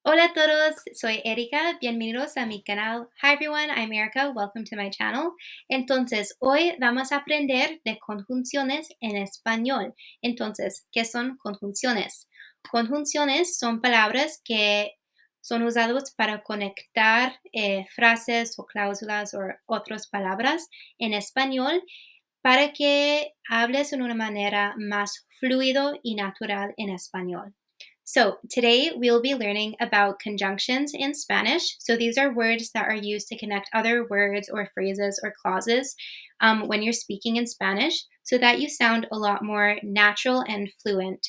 Hola a todos, soy Erika, bienvenidos a mi canal. Hi everyone, I'm Erica, welcome to my channel. Entonces, hoy vamos a aprender de conjunciones en español. Entonces, ¿qué son conjunciones? Conjunciones son palabras que son usadas para conectar frases o cláusulas o otras palabras en español para que hables de una manera más fluido y natural en español. So, today we'll be learning about conjunctions in Spanish. So, these are words that are used to connect other words or phrases or clauses when you're speaking in Spanish so that you sound a lot more natural and fluent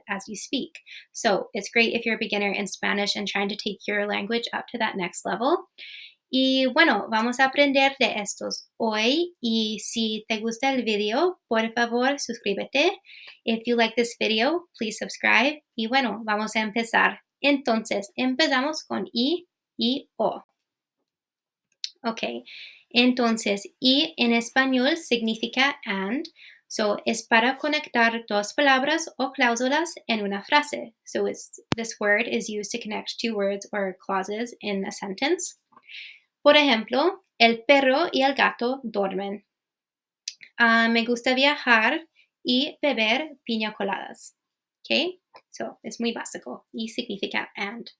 as you speak. So, it's great if you're a beginner in Spanish and trying to take your language up to that next level. Y bueno, vamos a aprender de estos hoy y si te gusta el video, por favor, suscríbete. If you like this video, please subscribe. Y bueno, vamos a empezar. Entonces, empezamos con I y O. Ok, entonces, I en español significa and. So, es para conectar dos palabras o cláusulas en una frase. So, this word is used to connect two words or clauses in a sentence. Por ejemplo, el perro y el gato duermen. Me gusta viajar y beber piña coladas. ¿Ok? So, es muy básico y significa and.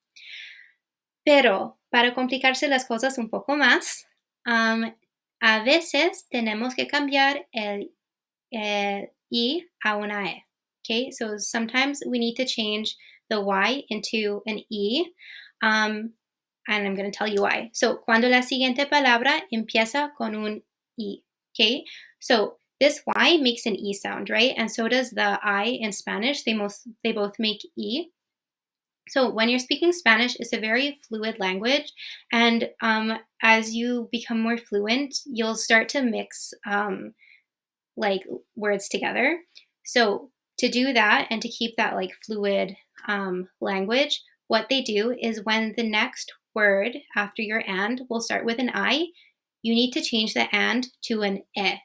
Pero para complicarse las cosas un poco más, a veces tenemos que cambiar el I a una E. Okay, so sometimes we need to change the Y into an E. And I'm going to tell you why. So, cuando la siguiente palabra empieza con un I, okay? So, this Y makes an E sound, right? And so does the I in Spanish. They both make E. So, when you're speaking Spanish, it's a very fluid language. And as you become more fluent, you'll start to mix like words together. So, to do that and to keep that like fluid language, what they do is when the next word after your and will start with an I, you need to change the and to an e,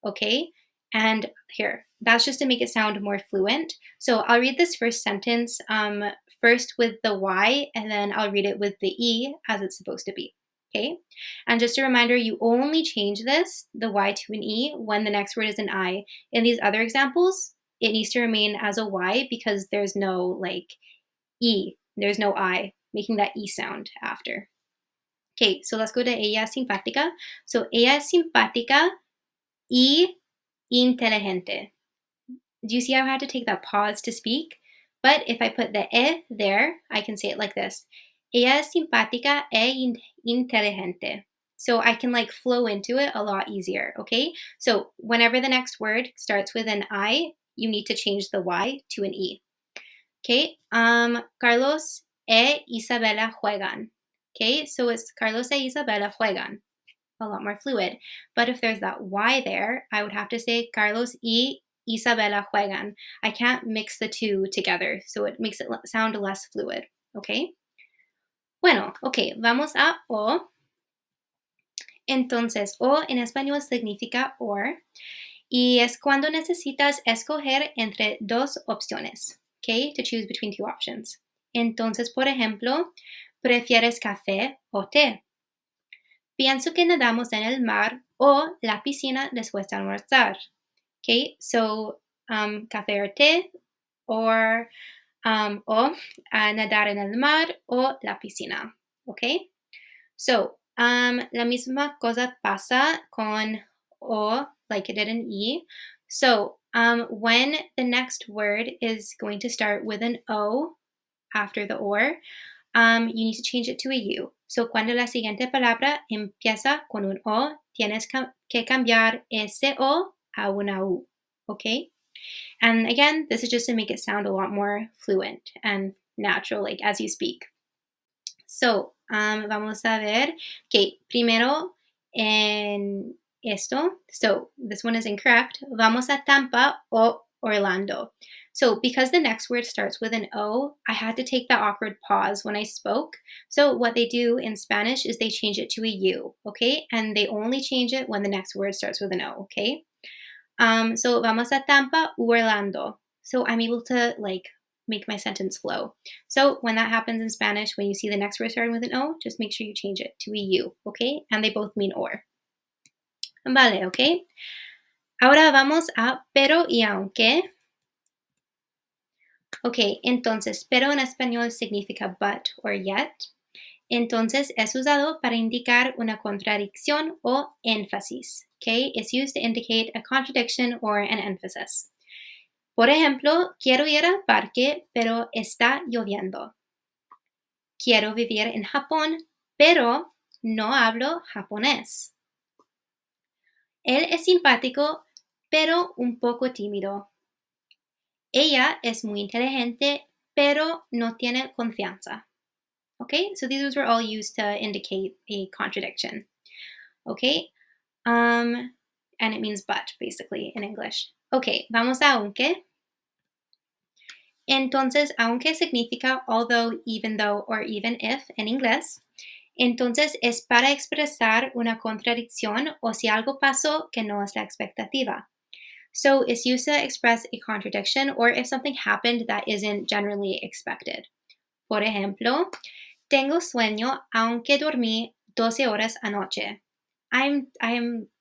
okay? And here, that's just to make it sound more fluent. So I'll read this first sentence first with the Y, and then I'll read it with the E as it's supposed to be, okay? And just a reminder, you only change this, the Y to an E, when the next word is an I. In these other examples, it needs to remain as a Y because there's no like E, there's no I, making that E sound after. Okay, so let's go to ella es simpática. So ella es simpática y inteligente. Do you see how I had to take that pause to speak? But if I put the E there, I can say it like this. Ella es simpática e inteligente. So I can like flow into it a lot easier, okay? So whenever the next word starts with an I, you need to change the Y to an E. Okay, Carlos e Isabela juegan. Okay, so it's Carlos e Isabela juegan. A lot more fluid. But if there's that Y there, I would have to say Carlos y Isabela juegan. I can't mix the two together, so it makes it sound less fluid. Okay? Bueno, ok, vamos a O. Entonces, O en español significa or, y es cuando necesitas escoger entre dos opciones. Okay, to choose between two options. Entonces, por ejemplo, ¿prefieres café o té? Pienso que nadamos en el mar o la piscina después de almorzar. Okay, so café o té, or nadar en el mar o la piscina. Okay, so la misma cosa pasa con o, like it did in E. So when the next word is going to start with an O after the or, you need to change it to a U. So cuando la siguiente palabra empieza con un O, tienes que cambiar ese O a una U. Okay? And again, this is just to make it sound a lot more fluent and natural, like as you speak. So, vamos a ver. Okay, primero en esto. So, this one is incorrect. Vamos a Tampa o Orlando. So, because the next word starts with an O, I had to take that awkward pause when I spoke. So, what they do in Spanish is they change it to a U, okay? And they only change it when the next word starts with an O, okay? So, vamos a Tampa u Orlando. So, I'm able to like make my sentence flow. So when that happens in Spanish, when you see the next word starting with an O, just make sure you change it to a U, okay? And they both mean or. Vale, okay? Ahora vamos a pero y aunque. Ok, entonces, pero en español significa but or yet. Entonces, es usado para indicar una contradicción o énfasis. Okay? It's used to indicate a contradiction or an emphasis. Por ejemplo, quiero ir al parque, pero está lloviendo. Quiero vivir en Japón, pero no hablo japonés. Él es simpático, pero un poco tímido. Ella es muy inteligente, pero no tiene confianza. Okay, so these were all used to indicate a contradiction. Okay, and it means but, basically, in English. Okay, vamos a aunque. Entonces, aunque significa although, even though, or even if en inglés. Entonces, es para expresar una contradicción o si algo pasó que no es la expectativa. So, it's used to express a contradiction or if something happened that isn't generally expected. Por ejemplo, tengo sueño aunque dormí 12 horas anoche. I'm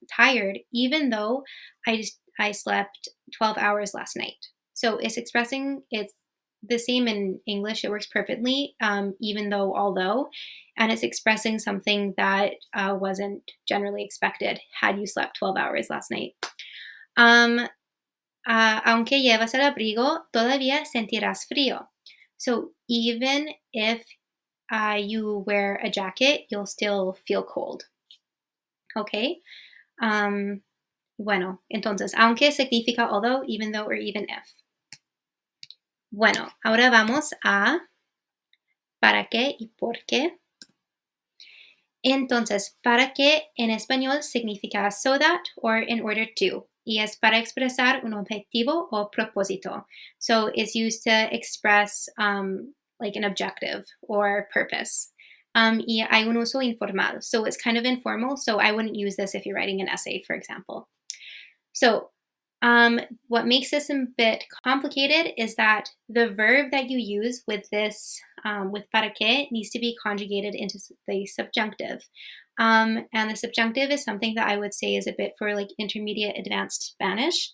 tired even though I slept 12 hours last night. So it's the same in English. It works perfectly, even though, although, and it's expressing something that wasn't generally expected had you slept 12 hours last night. Aunque llevas el abrigo, todavía sentirás frío. So even if you wear a jacket, you'll still feel cold. Okay? Bueno, entonces, aunque significa although, even though, or even if. Bueno, ahora vamos a para qué y por qué. Entonces, para qué en español significa so that or in order to. Y es para expresar un objetivo o propósito. So it's used to express like an objective or purpose. Y hay un uso informal. So it's kind of informal. So I wouldn't use this if you're writing an essay, for example. So what makes this a bit complicated is that the verb that you use with this, with para qué, needs to be conjugated into the subjunctive. And the subjunctive is something that I would say is a bit for like intermediate advanced Spanish.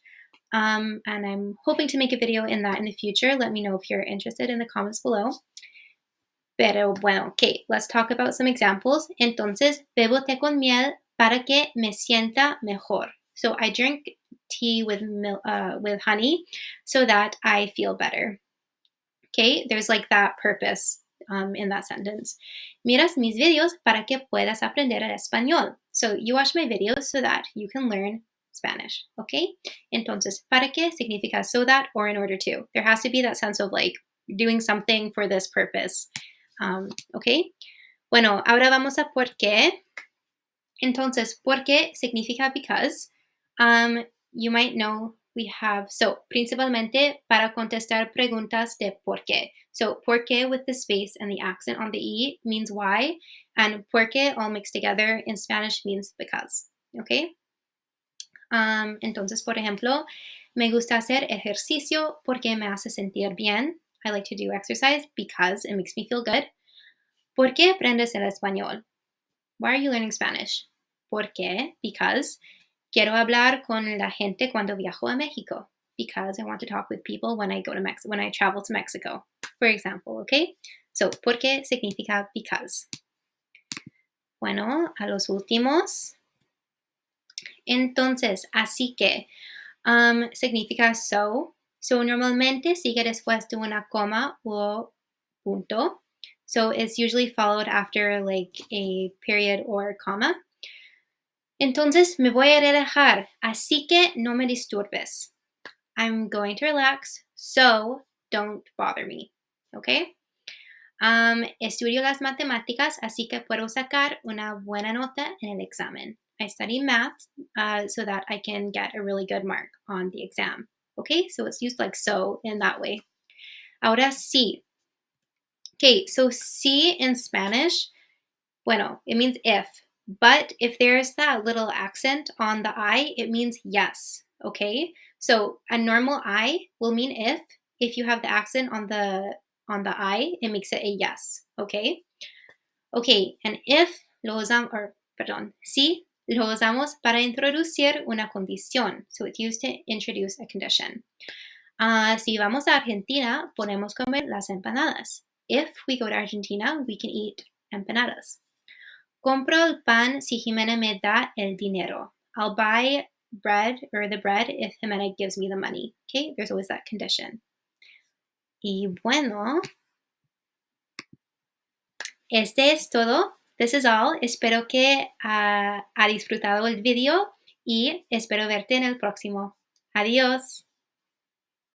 And I'm hoping to make a video in that in the future. Let me know if you're interested in the comments below. Pero bueno, okay, let's talk about some examples. Entonces, bebo té con miel para que me sienta mejor. So I drink tea with honey so that I feel better. Okay, there's like that purpose in that sentence. Miras mis videos para que puedas aprender el español. So you watch my videos so that you can learn Spanish. Okay, entonces, para que significa so that or in order to. There has to be that sense of like doing something for this purpose. Okay, bueno, ahora vamos a por qué. Entonces, por qué significa because. You might know we have, so principalmente para contestar preguntas de por qué. So por qué with the space and the accent on the E means why, and por qué all mixed together in Spanish means because. Okay? Entonces, por ejemplo, me gusta hacer ejercicio porque me hace sentir bien. I like to do exercise because it makes me feel good. ¿Por qué aprendes el español? Why are you learning Spanish? ¿Por qué? Because quiero hablar con la gente cuando viajo a México. Because I want to talk with people when I go to when I travel to Mexico, for example, okay? So, ¿por qué significa because? Bueno, a los últimos. Entonces, así que significa so. So, normalmente sigue después de una coma o punto. So, it's usually followed after like a period or comma. Entonces, me voy a relajar, así que no me disturbes. I'm going to relax, so don't bother me. Okay? Estudio las matemáticas, así que puedo sacar una buena nota en el examen. I study math so that I can get a really good mark on the exam. Okay? So it's used like so in that way. Ahora sí. Okay, so sí in Spanish, bueno, it means if. But if there's that little accent on the I, it means yes, okay? So a normal I will mean if, if you have the accent on the I, it makes it a yes, okay? Okay, and if lo usamos, or perdón, si lo usamos para introducir una condición. So it's used to introduce a condition. Si vamos a Argentina, podemos comer las empanadas. If we go to Argentina, we can eat empanadas. Compro el pan si Jimena me da el dinero. I'll buy bread or the bread if Jimena gives me the money. Okay, there's always that condition. Y bueno, este es todo. This is all. Espero que ha disfrutado el video y espero verte en el próximo. Adiós.